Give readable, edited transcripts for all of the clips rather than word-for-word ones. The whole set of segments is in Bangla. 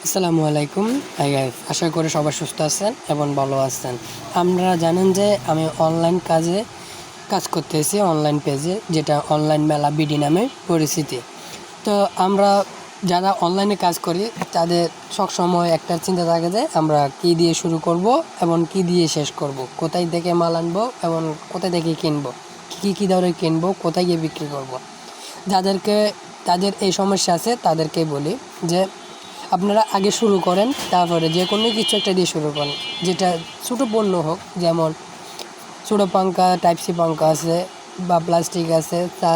আসসালামু আলাইকুম। হাই গাইস, আশা করি সবাই সুস্থ আছেন এবং ভালো আছেন। আপনারা জানেন যে আমি অনলাইন কাজ করতেছি অনলাইন পেজে, যেটা অনলাইন মেলা বিডি নামে পরিচিতি। তো আমরা যারা অনলাইনে কাজ করি তাদের সবসময় একটা চিন্তা থাকে যে আমরা কী দিয়ে শুরু করব এবং কী দিয়ে শেষ করব, কোথায় থেকে মাল আনবো এবং কোথায় থেকে কিনবো, কী দরে কিনবো, কোথায় গিয়ে বিক্রি করব। তাদের এই সমস্যা আছে তাদেরকে বলি যে আপনারা আগে শুরু করেন, তারপরে যে কোনো কিছু একটা দিয়ে শুরু করেন, যেটা ছোটো পণ্য হোক, যেমন ছোটো পাঙ্খা, টাইপ সি পাঙ্খা আছে বা প্লাস্টিক আছে, তা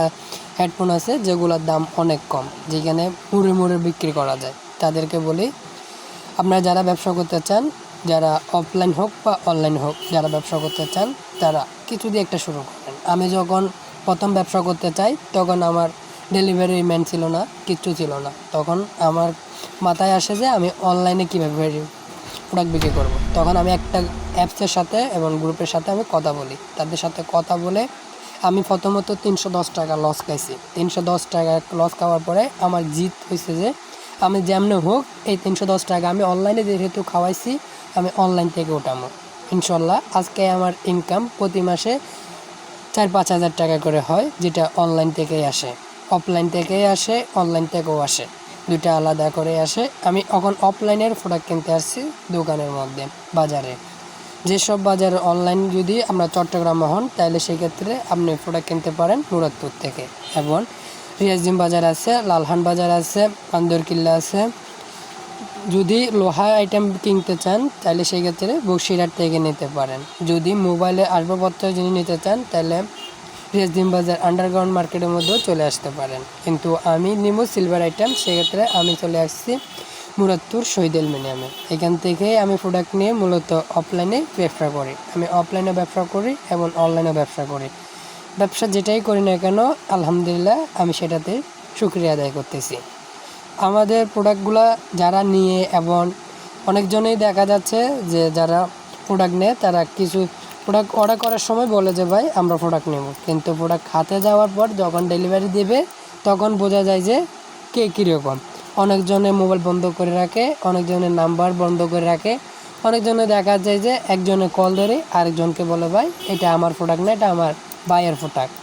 হেডফোন আছে যেগুলোর দাম অনেক কম, যেখানে মুড়ে মুড়ে বিক্রি করা যায়। তাদেরকে বলি আপনারা যারা ব্যবসা করতে চান, যারা অফলাইন হোক বা অনলাইন হোক, যারা ব্যবসা করতে চান তারা কিছু দিয়ে একটা শুরু করেন। আমি যখন প্রথম ব্যবসা করতে চাই তখন আমার ডেলিভারি ম্যান ছিল না, কিচ্ছু ছিল না। তখন আমার মাথায় আসে যে আমি অনলাইনে কীভাবে প্রোডাক্ট বিক্রি করব। তখন আমি একটা অ্যাপসের সাথে এবং গ্রুপের সাথে আমি কথা বলি। তাদের সাথে কথা বলে আমি প্রথমত 310 টাকা লস খাইছি। 310 টাকা লস খাওয়ার পরে আমার জিত হয়েছে যে আমি যেমনি হোক এই 310 টাকা আমি অনলাইনে যেহেতু খাওয়াইছি, আমি অনলাইন থেকে উঠামো ইনশাল্লাহ। আজকে আমার ইনকাম প্রতি মাসে 4-5 হাজার টাকা করে হয়, যেটা অনলাইন থেকেই আসে, অফলাইন থেকেই আসে, অনলাইন থেকেও আসে, দুইটা আলাদা করে আসে। আমি এখন অফলাইনের প্রোডাক্ট কিনতে আসছি দোকানের মধ্যে, বাজারে। যেসব বাজারে অনলাইন যদি আমরা চট্টগ্রামে হন তাহলে সেক্ষেত্রে আপনি প্রোডাক্ট কিনতে পারেন মুরাদপুর থেকে, এবং রিয়াজিম বাজার আছে, লালহান বাজার আছে, আন্দরকিল্লা আছে। যদি লোহা আইটেম কিনতে চান তাহলে সেক্ষেত্রে বসিরহাট থেকে নিতে পারেন। যদি মোবাইলের আসবাবপত্র যিনি নিতে চান তাহলে রিয়াজদিন বাজার আন্ডারগ্রাউন্ড মার্কেটের মধ্যেও চলে আসতে পারেন। কিন্তু আমি নিব সিলভার আইটেম, সেক্ষেত্রে আমি চলে আসছি মুরাদপুর শহীদ অ্যালুমিনিয়ামে। এখান থেকে আমি প্রোডাক্ট নিয়ে মূলত অফলাইনে ব্যবসা করি। আমি অফলাইনে ব্যবসা করি এবং অনলাইনে ব্যবসা করি। ব্যবসা যেটাই করি না কেন আলহামদুলিল্লাহ আমি সেটাতে শুকরিয়া আদায় করতেছি। আমাদের প্রোডাক্টগুলো যারা নিয়ে, এবং অনেকজনেই দেখা যাচ্ছে যে যারা প্রোডাক্ট নেয় তারা কিছু প্রোডাক্ট অর্ডার করার সময় বলে যে ভাই আমরা প্রোডাক্ট নেব, কিন্তু প্রোডাক্ট হাতে যাওয়ার পর যখন ডেলিভারি দেবে তখন বোঝা যায় যে কে কীরকম। অনেকজনে মোবাইল বন্ধ করে রাখে, অনেকজনের নাম্বার বন্ধ করে রাখে, অনেকজনে দেখা যায় যে একজনে কল ধরে আরেকজনকে বলে ভাই এটা আমার প্রোডাক্ট না, এটা আমার ভাইয়ের প্রোডাক্ট,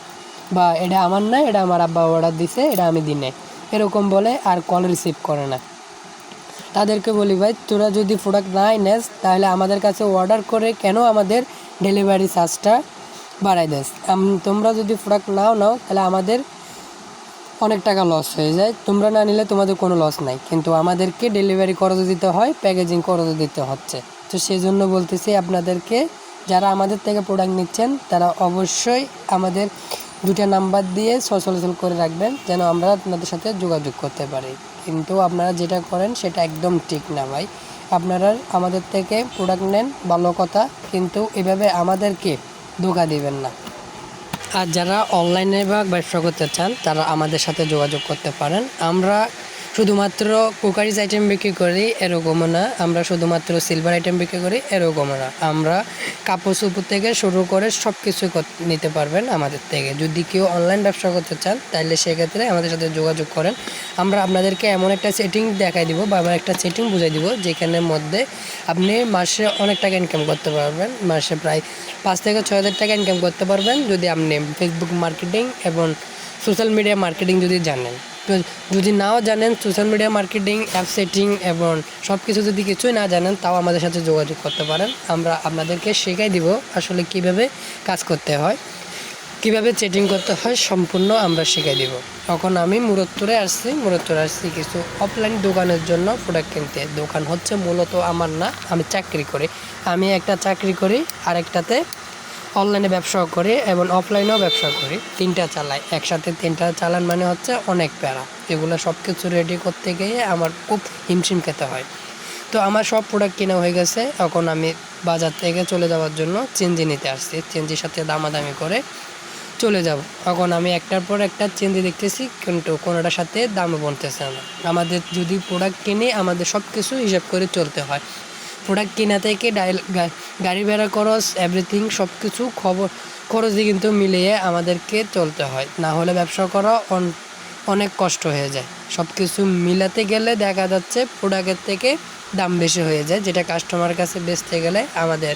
বা এটা আমার না, এটা আমার আব্বা অর্ডার দিছে, এটা আমি দিই নাই, এরকম বলে আর কল রিসিভ করে না। তাদেরকে বলি ভাই তোরা যদি প্রোডাক্ট নাই নেস তাহলে আমাদের কাছে অর্ডার করে কেন আমাদের ডেলিভারি চার্জটা বাড়াই দেস। তোমরা যদি প্রোডাক্ট নাও তাহলে আমাদের অনেক টাকা লস হয়ে যায়, তোমরা না নিলে তোমাদের কোনো লস নাই, কিন্তু আমাদেরকে ডেলিভারি খরচ দিতে হয়, প্যাকেজিং খরচ দিতে হচ্ছে। তো সেই জন্য বলতেছি আপনাদেরকে, যারা আমাদের থেকে প্রোডাক্ট নিচ্ছেন তারা অবশ্যই আমাদের দুটা নাম্বার দিয়ে সচল করে রাখবেন যেন আমরা আপনাদের সাথে যোগাযোগ করতে পারি। কিন্তু আপনারা যেটা করেন সেটা একদম ঠিক না ভাই। আপনারা আমাদের থেকে প্রোডাক্ট নেন ভালো কথা, কিন্তু এভাবে আমাদেরকে ধোঁকা দিবেন না। আর যারা অনলাইনে বা ব্যবসা করতে চান তারা আমাদের সাথে যোগাযোগ করতে পারেন। আমরা শুধুমাত্র কুকারিজ আইটেম বিক্রি করি এরকমও না, আমরা শুধুমাত্র সিলভার আইটেম বিক্রি করি এরকমও না। আমরা কাপড় চোপড় থেকে শুরু করে সব কিছু নিতে পারবেন আমাদের থেকে। যদি কেউ অনলাইন ব্যবসা করতে চান তাহলে সেক্ষেত্রে আমাদের সাথে যোগাযোগ করেন। আমরা আপনাদেরকে এমন একটা সেটিং দেখাই দিব বা এমন একটা সেটিং বুঝাই দিব যেখানের মধ্যে আপনি মাসে অনেক টাকা ইনকাম করতে পারবেন, মাসে প্রায় 5 থেকে 6 হাজার টাকা ইনকাম করতে পারবেন যদি আপনি ফেসবুক মার্কেটিং এবং সোশ্যাল মিডিয়া মার্কেটিং যদি জানেন। তো যদি নাও জানেন social media marketing, app setting এবং সব কিছু যদি কিছুই না জানেন তাও আমাদের সাথে যোগাযোগ করতে পারেন। আমরা আপনাদেরকে শেখাই দিব আসলে কিভাবে কাজ করতে হয়, কিভাবে সেটিং করতে হয়, সম্পূর্ণ আমরা শেখাই দিব। তখন আমি মুরাদপুরে আসছি কিছু অফলাইন দোকানের জন্য প্রোডাক্ট কিনতে। দোকান হচ্ছে মূলত আমার না, আমি চাকরি করি। আমি একটা চাকরি করি আর একটাতে অনলাইনে ব্যবসাও করি এবং অফলাইনেও ব্যবসা করি, 3টা চালাই একসাথে। 3টা চালান মানে হচ্ছে অনেক প্যারা, এগুলো সব কিছু রেডি করতে গিয়ে আমার খুব হিমশিম খেতে হয়। তো আমার সব প্রোডাক্ট কেনা হয়ে গেছে, এখন আমি বাজার থেকে চলে যাওয়ার জন্য চেঞ্জি নিতে আসছি। চেঞ্জির সাথে দামাদামি করে চলে যাব। এখন আমি একটার পর একটা চেঞ্জি দেখতেছি, কিন্তু কোনোটার সাথে দামও বলতেছে না। আমাদের যদি প্রোডাক্ট কিনে আমাদের সব কিছু হিসাব করে চলতে হয়। প্রোডাক্ট কেনা থেকে গাড়ি ভাড়া খরচ, এভরিথিং সব কিছু খরচই কিন্তু মিলিয়ে আমাদেরকে চলতে হয়, না হলে ব্যবসা করা অনেক কষ্ট হয়ে যায়। সব কিছু মিলাতে গেলে দেখা যাচ্ছে প্রোডাক্টের থেকে দাম বেশি হয়ে যায়, যেটা কাস্টমার কাছে বেচতে গেলে আমাদের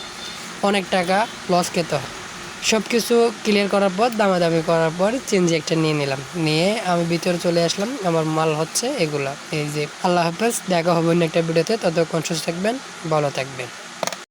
অনেক টাকা লস খেতে হয়। সব কিছু ক্লিয়ার করার পর দামাদামি করার পর চেঞ্জ একটা নিয়ে নিলাম, নিয়ে আমি ভিতরে চলে আসলাম। আমার মাল হচ্ছে এগুলা। এই যে আল্লাহ হাফেজ, দেখা হবে অন্য একটা ভিডিওতে। ততক্ষণ সুস্থ থাকবেন, ভালো থাকবেন।